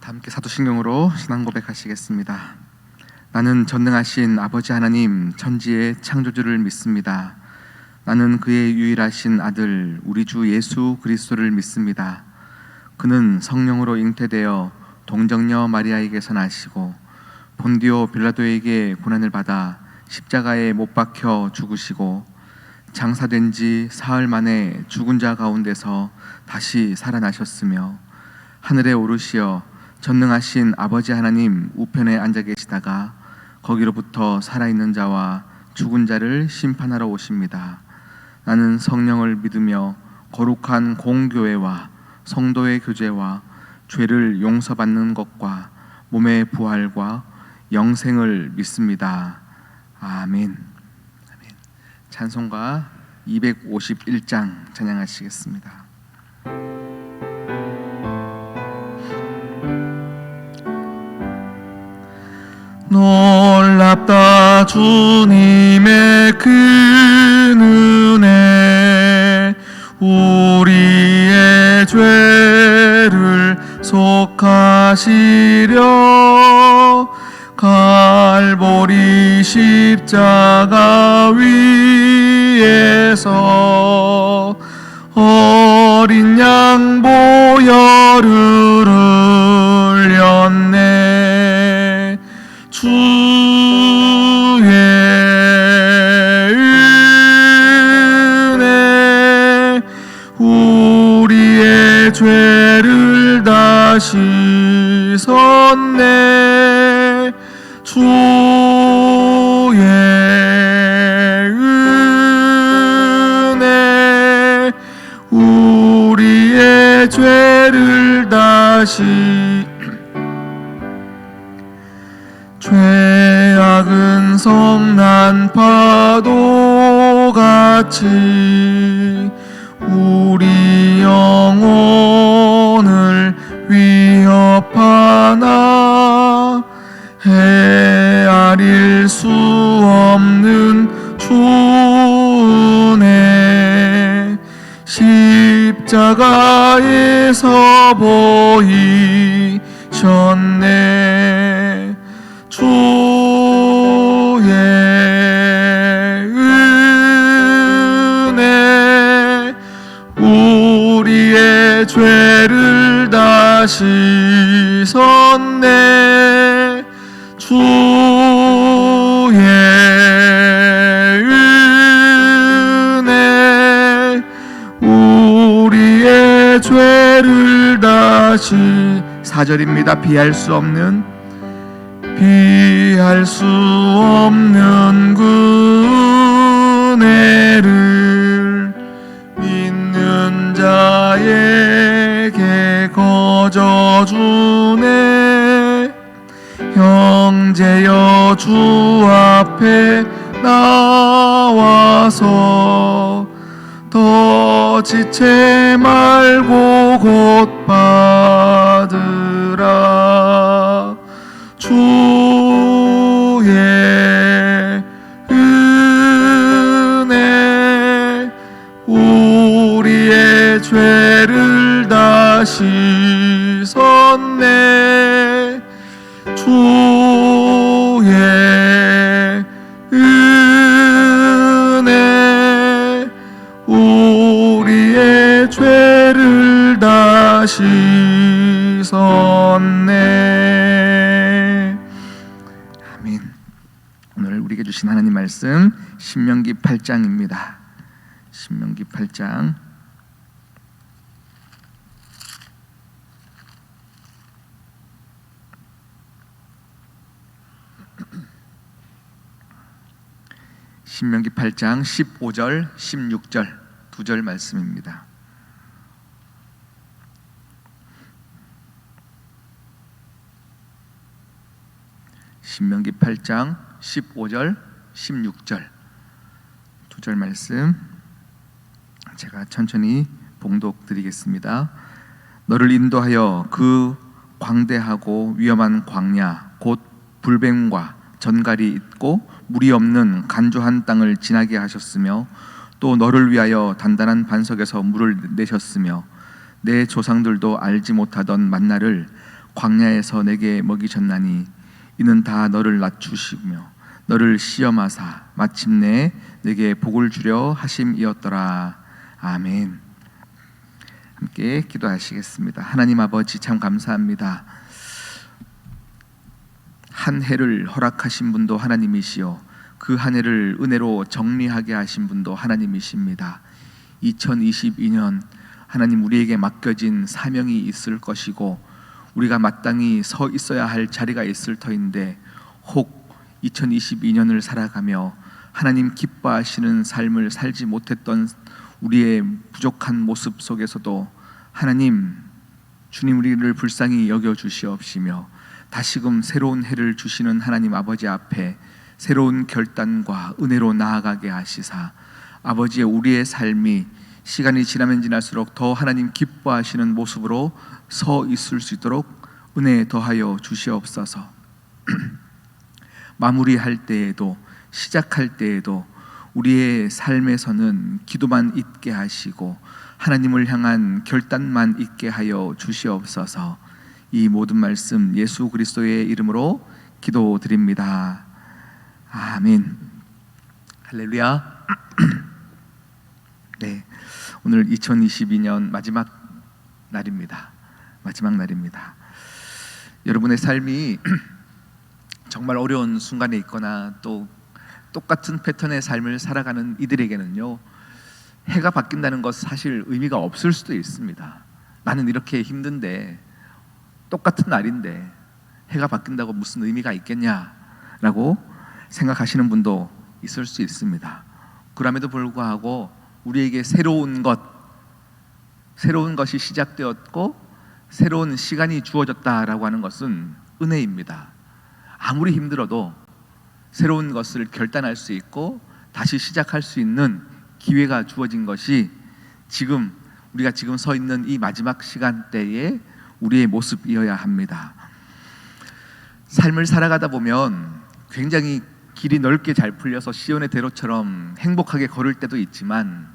다 함께 사도신경으로 신앙 고백하시겠습니다. 나는 전능하신 아버지 하나님 천지의 창조주를 믿습니다. 나는 그의 유일하신 아들 우리 주 예수 그리스도를 믿습니다. 그는 성령으로 잉태되어 동정녀 마리아에게서 나시고 본디오 빌라도에게 고난을 받아 십자가에 못 박혀 죽으시고 장사된 지 사흘 만에 죽은 자 가운데서 다시 살아나셨으며 하늘에 오르시어 전능하신 아버지 하나님 우편에 앉아 계시다가 거기로부터 살아있는 자와 죽은 자를 심판하러 오십니다. 나는 성령을 믿으며 거룩한 공교회와 성도의 교제와 죄를 용서받는 것과 몸의 부활과 영생을 믿습니다. 아멘. 아멘. 찬송가 251장 찬양하시겠습니다. 놀랍다 주님의 큰 은혜, 우리의 죄를 속하시려 갈보리 십자가 위에서 어린 양 보혈을 흘렸네. 주의 은혜 우리의 죄를 다 씻었네. 주의 은혜 우리의 죄를 다 죄악은 성난 파도같이 우리 영혼을 위협하나 헤아릴 수 없는 주 은혜 십자가에서 보이셨네. 주의 은혜 우리의 죄를 다 씻었네. 주의 은혜 우리의 죄를 다 4절입니다. 피할 수 없는 그 은혜를 믿는 자에게 거저주네. 형제여 주 앞에 나와서 더 지체 말고 곧 받으라. 주의 은혜 우리의 죄를 다 씻었네. 주의 은혜 우리의 죄를 다 씻었네. 아멘. 오늘 우리에게 주신 하나님 말씀 신명기 8장입니다. 신명기 8장 신명기 8장 15절 16절 두 절 말씀입니다. 신명기 8장 15절 16절 두 절 말씀 제가 천천히 봉독 드리겠습니다. 너를 인도하여 그 광대하고 위험한 광야 곧 불뱀과 전갈이 있고 물이 없는 간조한 땅을 지나게 하셨으며 또 너를 위하여 단단한 반석에서 물을 내셨으며 내 조상들도 알지 못하던 만나를 광야에서 내게 먹이 줬나니 이는 다 너를 낮추시며 너를 시험하사 마침내 내게 복을 주려 하심이었더라. 아멘. 함께 기도하시겠습니다. 하나님 아버지, 참 감사합니다. 한 해를 허락하신 분도 하나님이시요 그 한 해를 은혜로 정리하게 하신 분도 하나님이십니다. 2022년 하나님, 우리에게 맡겨진 사명이 있을 것이고 우리가 마땅히 서 있어야 할 자리가 있을 터인데, 혹 2022년을 살아가며 하나님 기뻐하시는 삶을 살지 못했던 우리의 부족한 모습 속에서도 하나님, 주님 우리를 불쌍히 여겨 주시옵시며 다시금 새로운 해를 주시는 하나님 아버지 앞에 새로운 결단과 은혜로 나아가게 하시사, 아버지의 우리의 삶이 시간이 지나면 지날수록 더 하나님 기뻐하시는 모습으로 서 있을 수 있도록 은혜 더하여 주시옵소서. 마무리할 때에도, 시작할 때에도 우리의 삶에서는 기도만 있게 하시고 하나님을 향한 결단만 있게 하여 주시옵소서. 이 모든 말씀 예수 그리스도의 이름으로 기도드립니다. 아멘. 할렐루야. 네, 오늘 2022년 마지막 날입니다. 마지막 날입니다. 여러분의 삶이 정말 어려운 순간에 있거나 또 똑같은 패턴의 삶을 살아가는 이들에게는요, 해가 바뀐다는 것 사실 의미가 없을 수도 있습니다. 나는 이렇게 힘든데, 똑같은 날인데 해가 바뀐다고 무슨 의미가 있겠냐라고 생각하시는 분도 있을 수 있습니다. 그럼에도 불구하고 우리에게 새로운 것이 시작되었고 새로운 시간이 주어졌다라고 하는 것은 은혜입니다. 아무리 힘들어도 새로운 것을 결단할 수 있고 다시 시작할 수 있는 기회가 주어진 것이 우리가 지금 서 있는 이 마지막 시간대에 우리의 모습이어야 합니다. 삶을 살아가다 보면 굉장히 길이 넓게 잘 풀려서 시온의 대로처럼 행복하게 걸을 때도 있지만,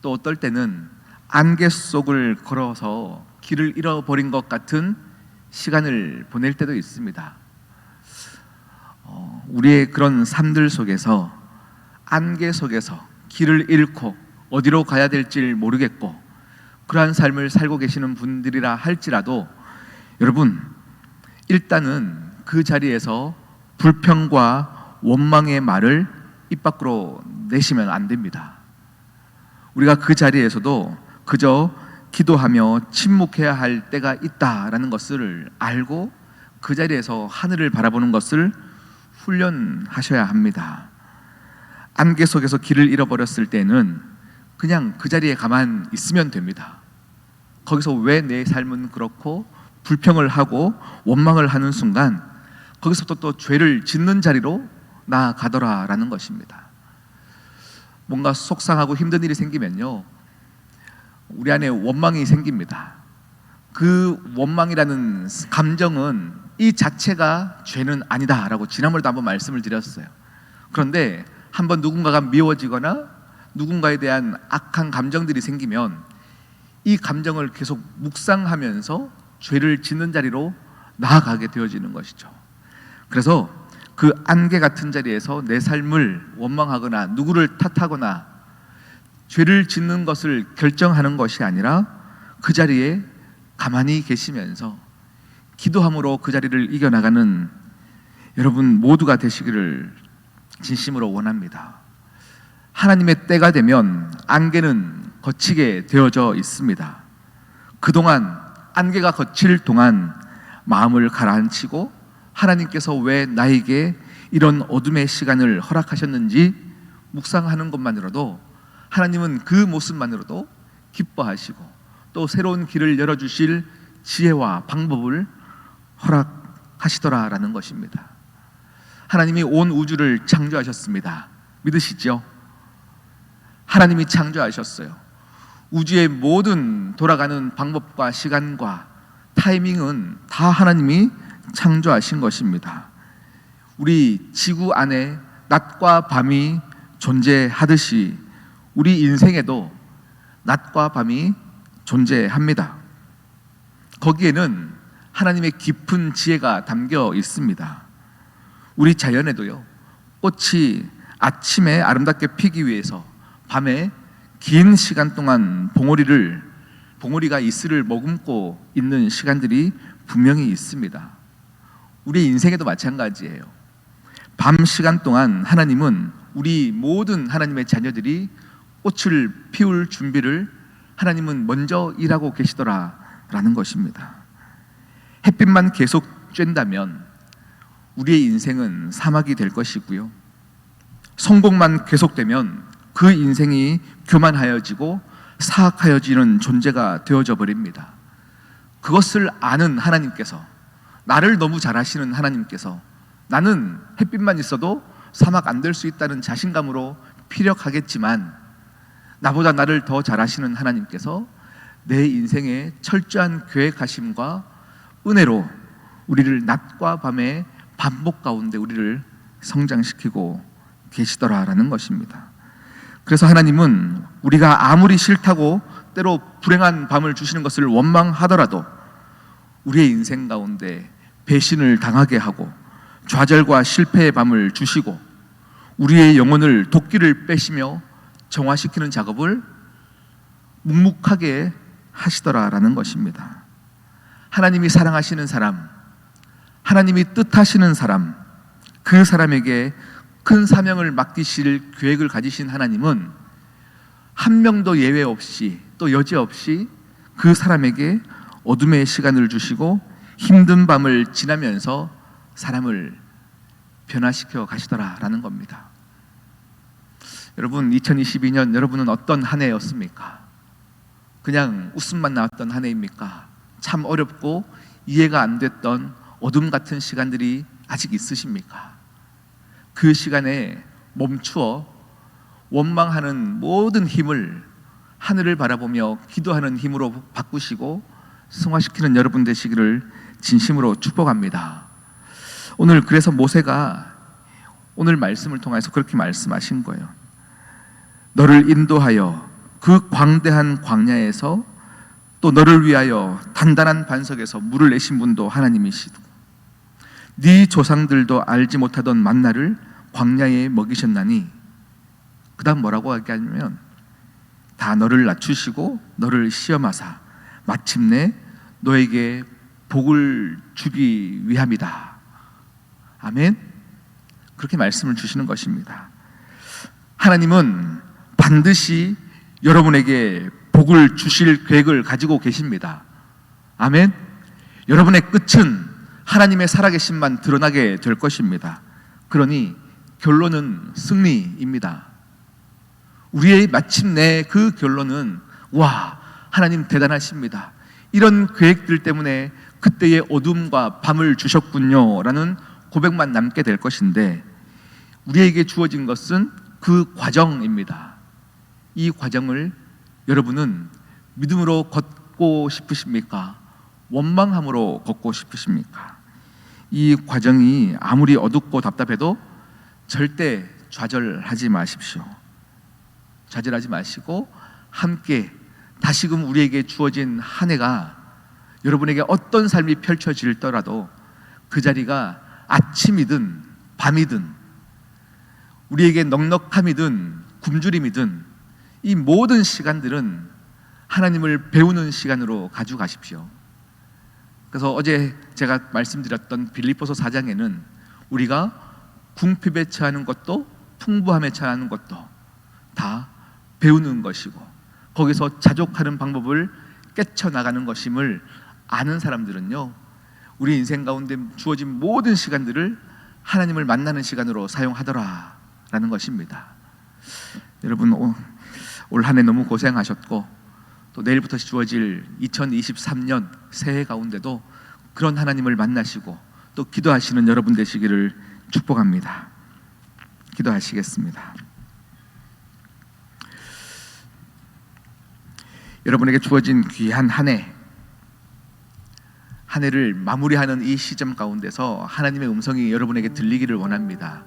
또 어떨 때는 안개 속을 걸어서 길을 잃어버린 것 같은 시간을 보낼 때도 있습니다. 우리의 그런 삶들 속에서, 안개 속에서 길을 잃고 어디로 가야 될지 모르겠고 그러한 삶을 살고 계시는 분들이라 할지라도, 여러분, 일단은 그 자리에서 불평과 원망의 말을 입 밖으로 내시면 안 됩니다. 우리가 그 자리에서도 그저 기도하며 침묵해야 할 때가 있다라는 것을 알고 그 자리에서 하늘을 바라보는 것을 훈련하셔야 합니다. 안개 속에서 길을 잃어버렸을 때는 그냥 그 자리에 가만 있으면 됩니다. 거기서 왜 내 삶은 그렇고 불평을 하고 원망을 하는 순간 거기서부터 또 죄를 짓는 자리로 나아가더라라는 것입니다. 뭔가 속상하고 힘든 일이 생기면요, 우리 안에 원망이 생깁니다. 그 원망이라는 감정은 이 자체가 죄는 아니다라고 지난번에도 한번 말씀을 드렸어요. 그런데 한번 누군가가 미워지거나 누군가에 대한 악한 감정들이 생기면 이 감정을 계속 묵상하면서 죄를 짓는 자리로 나아가게 되어지는 것이죠. 그래서 그 안개 같은 자리에서 내 삶을 원망하거나 누구를 탓하거나 죄를 짓는 것을 결정하는 것이 아니라 그 자리에 가만히 계시면서 기도함으로 그 자리를 이겨나가는 여러분 모두가 되시기를 진심으로 원합니다. 하나님의 때가 되면 안개는 거치게 되어져 있습니다. 그동안 안개가 거칠 동안 마음을 가라앉히고 하나님께서 왜 나에게 이런 어둠의 시간을 허락하셨는지 묵상하는 것만으로도 하나님은 그 모습만으로도 기뻐하시고 또 새로운 길을 열어주실 지혜와 방법을 허락하시더라라는 것입니다. 하나님이 온 우주를 창조하셨습니다. 믿으시죠? 하나님이 창조하셨어요. 우주의 모든 돌아가는 방법과 시간과 타이밍은 다 하나님이 창조하신 것입니다. 우리 지구 안에 낮과 밤이 존재하듯이 우리 인생에도 낮과 밤이 존재합니다. 거기에는 하나님의 깊은 지혜가 담겨 있습니다. 우리 자연에도요, 꽃이 아침에 아름답게 피기 위해서 밤에 긴 시간 동안 봉오리가 이슬을 머금고 있는 시간들이 분명히 있습니다. 우리 인생에도 마찬가지예요. 밤 시간 동안 하나님은 우리 모든 하나님의 자녀들이 꽃을 피울 준비를 하나님은 먼저 일하고 계시더라라는 것입니다. 햇빛만 계속 쬐다면 우리의 인생은 사막이 될 것이고요, 성공만 계속되면 그 인생이 교만하여지고 사악하여지는 존재가 되어져 버립니다. 그것을 아는 하나님께서, 나를 너무 잘 아시는 하나님께서, 나는 햇빛만 있어도 사막 안 될 수 있다는 자신감으로 피력하겠지만 나보다 나를 더 잘 아시는 하나님께서 내 인생에 철저한 계획하심과 은혜로 우리를 낮과 밤의 반복 가운데 우리를 성장시키고 계시더라라는 것입니다. 그래서 하나님은 우리가 아무리 싫다고 때로 불행한 밤을 주시는 것을 원망하더라도 우리의 인생 가운데 배신을 당하게 하고 좌절과 실패의 밤을 주시고 우리의 영혼을 도끼를 빼시며 정화시키는 작업을 묵묵하게 하시더라라는 것입니다. 하나님이 사랑하시는 사람, 하나님이 뜻하시는 사람, 그 사람에게 큰 사명을 맡기실 계획을 가지신 하나님은 한 명도 예외 없이 또 여지 없이 그 사람에게 어둠의 시간을 주시고 힘든 밤을 지나면서 사람을 변화시켜 가시더라라는 겁니다. 여러분, 2022년 여러분은 어떤 한 해였습니까? 그냥 웃음만 나왔던 한 해입니까? 참 어렵고 이해가 안 됐던 어둠 같은 시간들이 아직 있으십니까? 그 시간에 멈추어 원망하는 모든 힘을 하늘을 바라보며 기도하는 힘으로 바꾸시고 승화시키는 여러분 되시기를 진심으로 축복합니다. 오늘 그래서 모세가 오늘 말씀을 통해서 그렇게 말씀하신 거예요. 너를 인도하여 그 광대한 광야에서 또 너를 위하여 단단한 반석에서 물을 내신 분도 하나님이시고 네 조상들도 알지 못하던 만나를 광야에 먹이셨나니, 그 다음 뭐라고 하냐면 다 너를 낮추시고 너를 시험하사 마침내 너에게 복을 주기 위함이다. 아멘. 그렇게 말씀을 주시는 것입니다. 하나님은 반드시 여러분에게 복을 주실 계획을 가지고 계십니다. 아멘. 여러분의 끝은 하나님의 살아계심만 드러나게 될 것입니다. 그러니 결론은 승리입니다. 우리의 마침내 그 결론은 와, 하나님 대단하십니다, 이런 계획들 때문에 그때의 어둠과 밤을 주셨군요 라는 고백만 남게 될 것인데, 우리에게 주어진 것은 그 과정입니다. 이 과정을 여러분은 믿음으로 걷고 싶으십니까? 원망함으로 걷고 싶으십니까? 이 과정이 아무리 어둡고 답답해도 절대 좌절하지 마십시오. 좌절하지 마시고 함께 다시금 우리에게 주어진 한 해가 여러분에게 어떤 삶이 펼쳐질더라도 그 자리가 아침이든 밤이든 우리에게 넉넉함이든 굶주림이든 이 모든 시간들은 하나님을 배우는 시간으로 가져가십시오. 그래서 어제 제가 말씀드렸던 빌립보서 4장에는 우리가 궁핍에 처하는 것도 풍부함에 처하는 것도 다 배우는 것이고 거기서 자족하는 방법을 깨쳐나가는 것임을 아는 사람들은요, 우리 인생 가운데 주어진 모든 시간들을 하나님을 만나는 시간으로 사용하더라라는 것입니다. 여러분, 올 한 해 너무 고생하셨고 또 내일부터 주어질 2023년 새해 가운데도 그런 하나님을 만나시고 또 기도하시는 여러분 되시기를 축복합니다. 기도하시겠습니다. 여러분에게 주어진 귀한 한 해를 마무리하는 이 시점 가운데서 하나님의 음성이 여러분에게 들리기를 원합니다.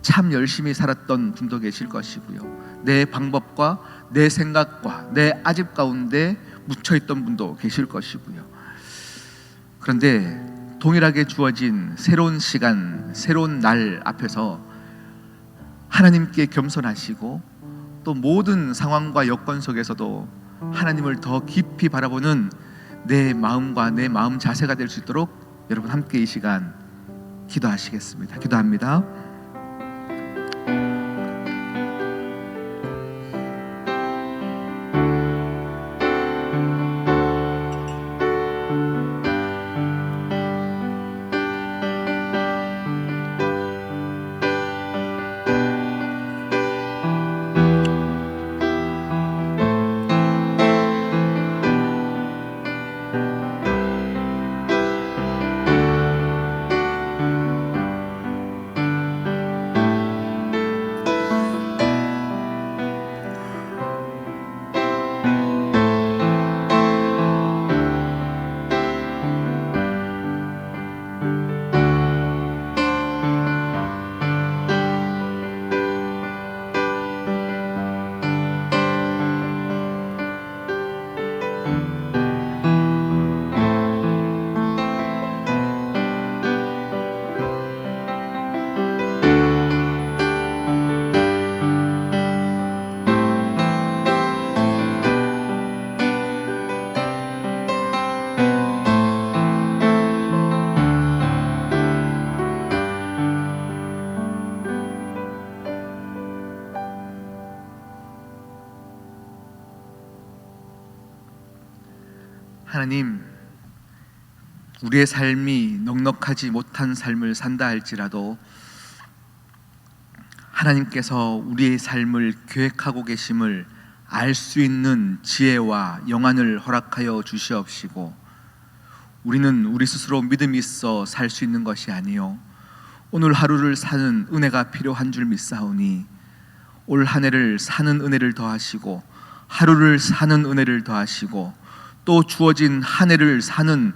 참 열심히 살았던 분도 계실 것이고요, 내 방법과 내 생각과 내 아집 가운데 묻혀있던 분도 계실 것이고요. 그런데 동일하게 주어진 새로운 시간, 새로운 날 앞에서 하나님께 겸손하시고 또 모든 상황과 여건 속에서도 하나님을 더 깊이 바라보는 내 마음과 내 마음 자세가 될 수 있도록 여러분 함께 이 시간 기도하시겠습니다. 기도합니다. 하나님, 우리의 삶이 넉넉하지 못한 삶을 산다 할지라도 하나님께서 우리의 삶을 계획하고 계심을 알 수 있는 지혜와 영안을 허락하여 주시옵시고, 우리는 우리 스스로 믿음이 있어 살 수 있는 것이 아니요 오늘 하루를 사는 은혜가 필요한 줄 믿사오니 올 한 해를 사는 은혜를 더하시고 하루를 사는 은혜를 더하시고 또 주어진 한 해를 사는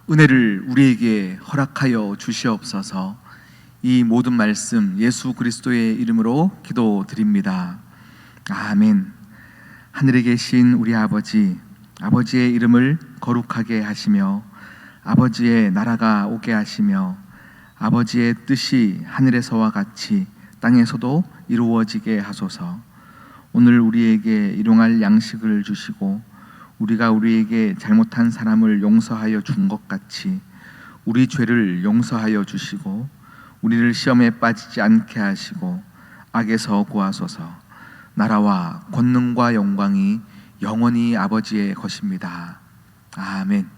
은혜를 우리에게 허락하여 주시옵소서. 이 모든 말씀 예수 그리스도의 이름으로 기도드립니다. 아멘. 하늘에 계신 우리 아버지, 아버지의 이름을 거룩하게 하시며 아버지의 나라가 오게 하시며 아버지의 뜻이 하늘에서와 같이 땅에서도 이루어지게 하소서. 오늘 우리에게 일용할 양식을 주시고 우리가 우리에게 잘못한 사람을 용서하여 준 것 같이 우리 죄를 용서하여 주시고 우리를 시험에 빠지지 않게 하시고 악에서 구하소서. 나라와 권능과 영광이 영원히 아버지의 것입니다. 아멘.